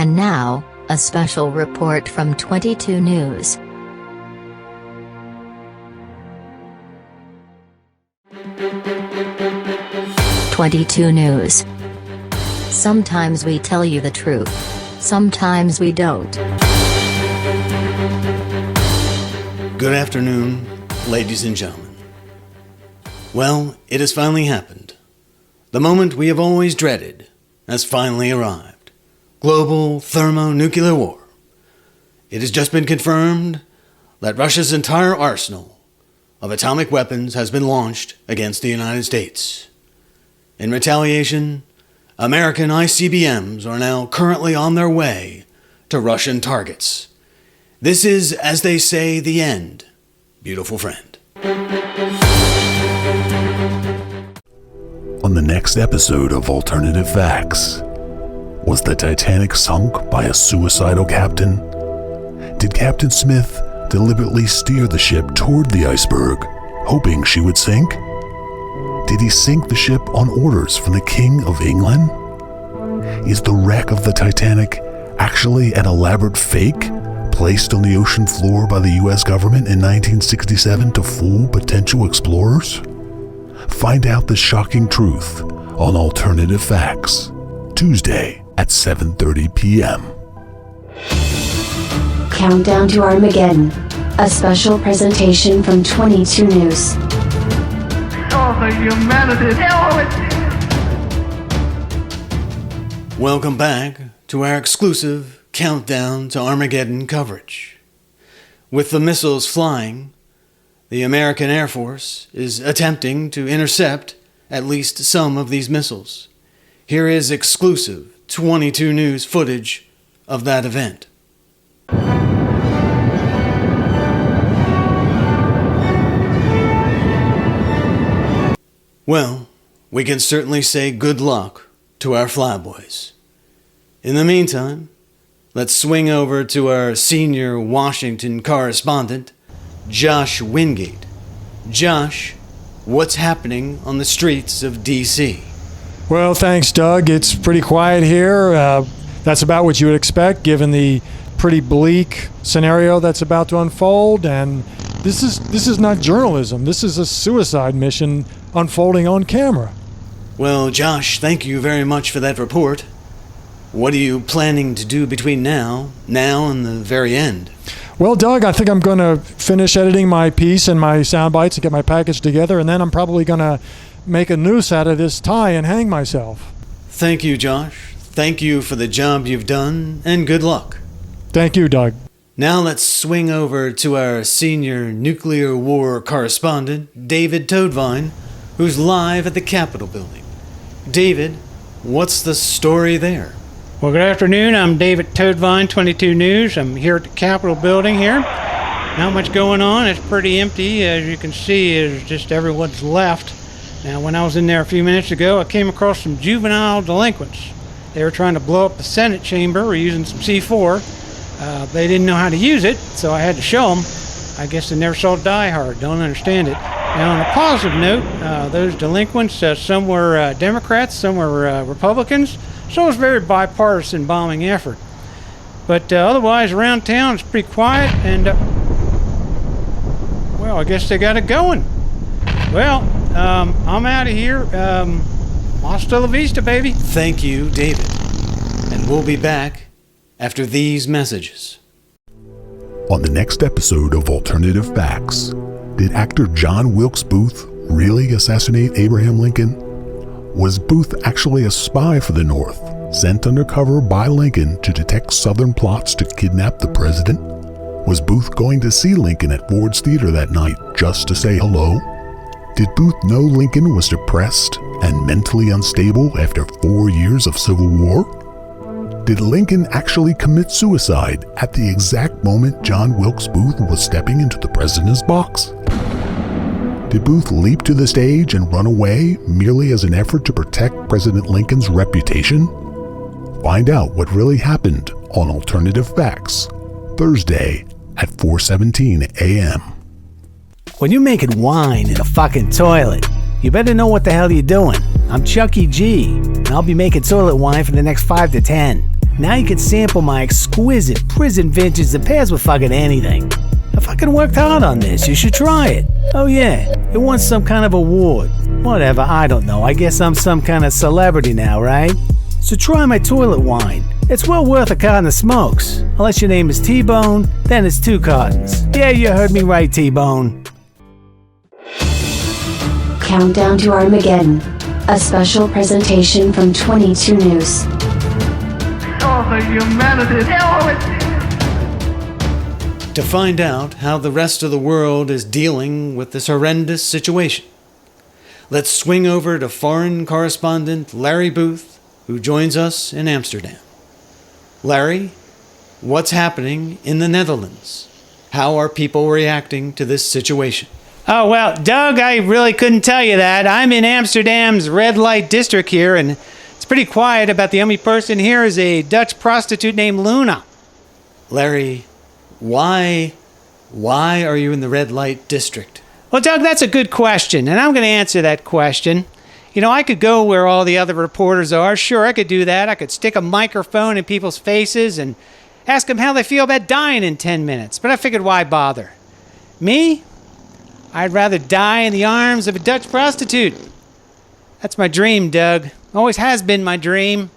And now, a special report from 22 News. "22 News. Sometimes we tell you the truth. Sometimes we don't." Good afternoon, ladies and gentlemen. Well, it has finally happened. The moment we have always dreaded has finally arrived. Global thermonuclear war. It has just been confirmed that Russia's entire arsenal of atomic weapons has been launched against the United States. In retaliation, American ICBMs are now currently on their way to Russian targets. This is, as they say, the end, beautiful friend. On the next episode of Alternative Facts, was the Titanic sunk by a suicidal captain? Did Captain Smith deliberately steer the ship toward the iceberg, hoping she would sink? Did he sink the ship on orders from the King of England? Is the wreck of the Titanic actually an elaborate fake placed on the ocean floor by the US government in 1967 to fool potential explorers? Find out the shocking truth on Alternative Facts, Tuesday at 7:30 p.m. Countdown to Armageddon, a special presentation from 22 News. The humanity. Welcome back to our exclusive Countdown to Armageddon coverage. With the missiles flying, the American Air Force is attempting to intercept at least some of these missiles. Here is exclusive 22 News footage of that event. Well, we can certainly say good luck to our flyboys. In the meantime, let's swing over to our senior Washington correspondent, Josh Wingate. Josh, what's happening on the streets of D.C.? Well, thanks, Doug. It's pretty quiet here. That's about what you would expect, given the pretty bleak scenario that's about to unfold. And this is not journalism. This is a suicide mission unfolding on camera. Well, Josh, thank you very much for that report. What are you planning to do between now and the very end? Well, Doug, I think I'm going to finish editing my piece and my sound bites and get my package together, and then I'm probably going to make a noose out of this tie and hang myself. Thank you, Josh. Thank you for the job you've done, and good luck. Thank you, Doug. Now let's swing over to our senior nuclear war correspondent, David Toadvine, who's live at the Capitol building. David, what's the story there? Well, good afternoon. I'm David Toadvine, 22 News. I'm here at the Capitol building here. Not much going on. It's pretty empty. As you can see, it's just everyone's left. Now, when I was in there a few minutes ago, I came across some juvenile delinquents. They were trying to blow up the Senate chamber. We're using some C4. They didn't know how to use it, so I had to show them. I guess they never saw Die Hard. Don't understand it. Now, on a positive note, those delinquents, some were Democrats, some were Republicans. So it was a very bipartisan bombing effort. But otherwise, around town, it's pretty quiet, and, well, I guess they got it going. Well, I'm out of here. Hasta la vista, baby. Thank you, David. And we'll be back after these messages. On the next episode of Alternative Facts, did actor John Wilkes Booth really assassinate Abraham Lincoln? Was Booth actually a spy for the North, sent undercover by Lincoln to detect Southern plots to kidnap the president? Was Booth going to see Lincoln at Ford's Theater that night just to say hello? Did Booth know Lincoln was depressed and mentally unstable after 4 years of Civil War? Did Lincoln actually commit suicide at the exact moment John Wilkes Booth was stepping into the president's box? Did Booth leap to the stage and run away merely as an effort to protect President Lincoln's reputation? Find out what really happened on Alternative Facts, Thursday at 4:17 a.m. When you're making wine in a fucking toilet, you better know what the hell you're doing. I'm Chucky G, and I'll be making toilet wine for the next 5 to 10. Now you can sample my exquisite prison vintage that pairs with fucking anything. I fucking worked hard on this. You should try it. Oh yeah, it won some kind of award. Whatever, I don't know. I guess I'm some kind of celebrity now, right? So try my toilet wine. It's well worth a carton of smokes. Unless your name is T-Bone, then it's 2 cartons. Yeah, you heard me right, T-Bone. Countdown to Armageddon. A special presentation from 22 News. Oh, the humanity. Oh, To find out how the rest of the world is dealing with this horrendous situation, let's swing over to foreign correspondent Larry Booth, who joins us in Amsterdam. Larry, what's happening in the Netherlands? How are people reacting to this situation? Oh, well, Doug, I really couldn't tell you that. I'm in Amsterdam's red light district here, and it's pretty quiet. About the only person here is a Dutch prostitute named Luna. Larry, why are you in the red light district? Well, Doug, that's a good question, and I'm going to answer that question. You know, I could go where all the other reporters are. Sure, I could do that. I could stick a microphone in people's faces and ask them how they feel about dying in 10 minutes. But I figured, why bother? Me? I'd rather die in the arms of a Dutch prostitute. That's my dream, Doug. Always has been my dream.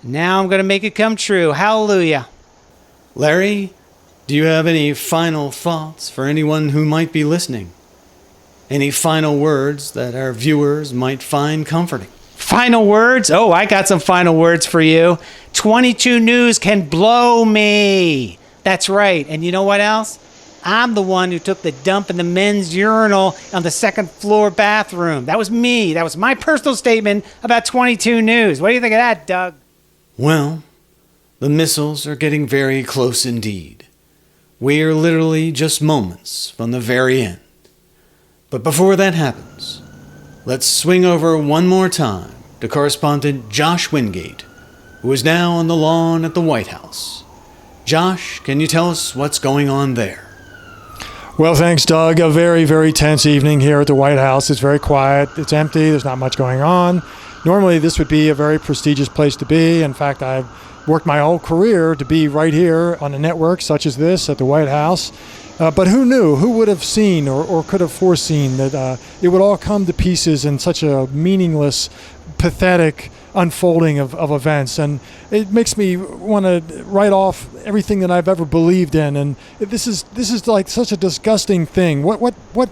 Now I'm going to make it come true. Hallelujah. Larry, do you have any final thoughts for anyone who might be listening? Any final words that our viewers might find comforting? Final words? Oh, I got some final words for you. 22 News can blow me. That's right. And you know what else? I'm the one who took the dump in the men's urinal on the second floor bathroom. That was me. That was my personal statement about 22 News. What do you think of that, Doug? Well, the missiles are getting very close indeed. We are literally just moments from the very end. But before that happens, let's swing over one more time to correspondent Josh Wingate, who is now on the lawn at the White House. Josh, can you tell us what's going on there? Well, thanks, Doug. A very, very tense evening here at the White House. It's very quiet. It's empty. There's not much going on. Normally, this would be a very prestigious place to be. In fact, I've worked my whole career to be right here on a network such as this at the White House. But who knew? Who would have seen or could have foreseen that it would all come to pieces in such a meaningless, pathetic unfolding of events? And it makes me want to write off everything that I've ever believed in. And this is like such a disgusting thing. What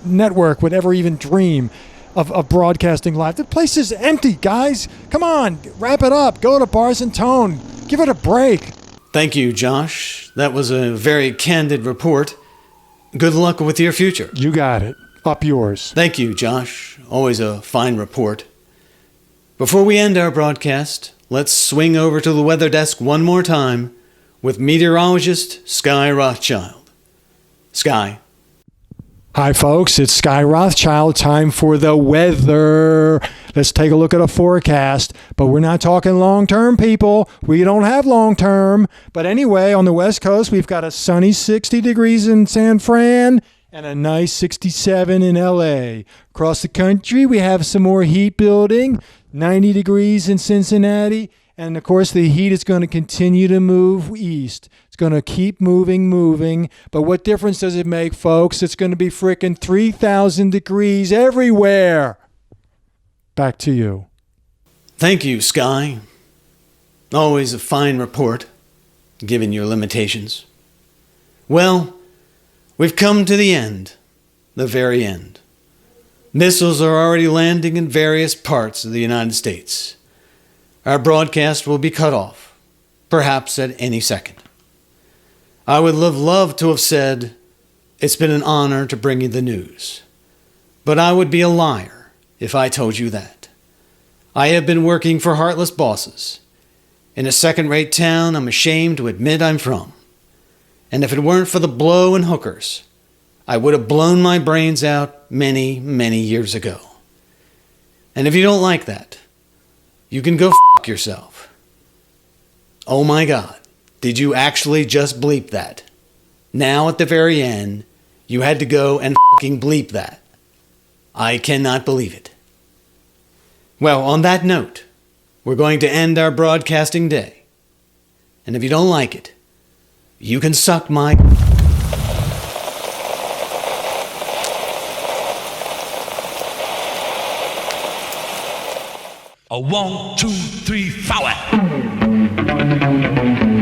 network would ever even dream of broadcasting live? The place is empty, guys. Come on, wrap it up. Go to Bars and Tone. Give it a break. Thank you, Josh. That was a very candid report. Good luck with your future. You got it. Up yours. Thank you, Josh. Always a fine report. Before we end our broadcast, let's swing over to the weather desk one more time with meteorologist Sky Rothschild. Sky. Hi, folks. It's Sky Rothschild. Time for the weather. Let's take a look at a forecast. But we're not talking long-term, people. We don't have long-term. But anyway, on the West Coast, we've got a sunny 60 degrees in San Fran and a nice 67 in L.A. Across the country, we have some more heat building. 90 degrees in Cincinnati. And, of course, the heat is going to continue to move east. It's going to keep moving. But what difference does it make, folks? It's going to be frickin' 3,000 degrees everywhere. Back to you. Thank you, Sky. Always a fine report, given your limitations. Well, we've come to the end. The very end. Missiles are already landing in various parts of the United States. Our broadcast will be cut off, perhaps at any second. I would have loved to have said, it's been an honor to bring you the news. But I would be a liar if I told you that. I have been working for heartless bosses in a second-rate town I'm ashamed to admit I'm from. And if it weren't for the blow and hookers, I would have blown my brains out many, many years ago. And if you don't like that, you can go f*** yourself. Oh my God, did you actually just bleep that? Now at the very end, you had to go and f***ing bleep that. I cannot believe it. Well, on that note, we're going to end our broadcasting day. And if you don't like it, you can suck my... A 1, 2, 3, 4.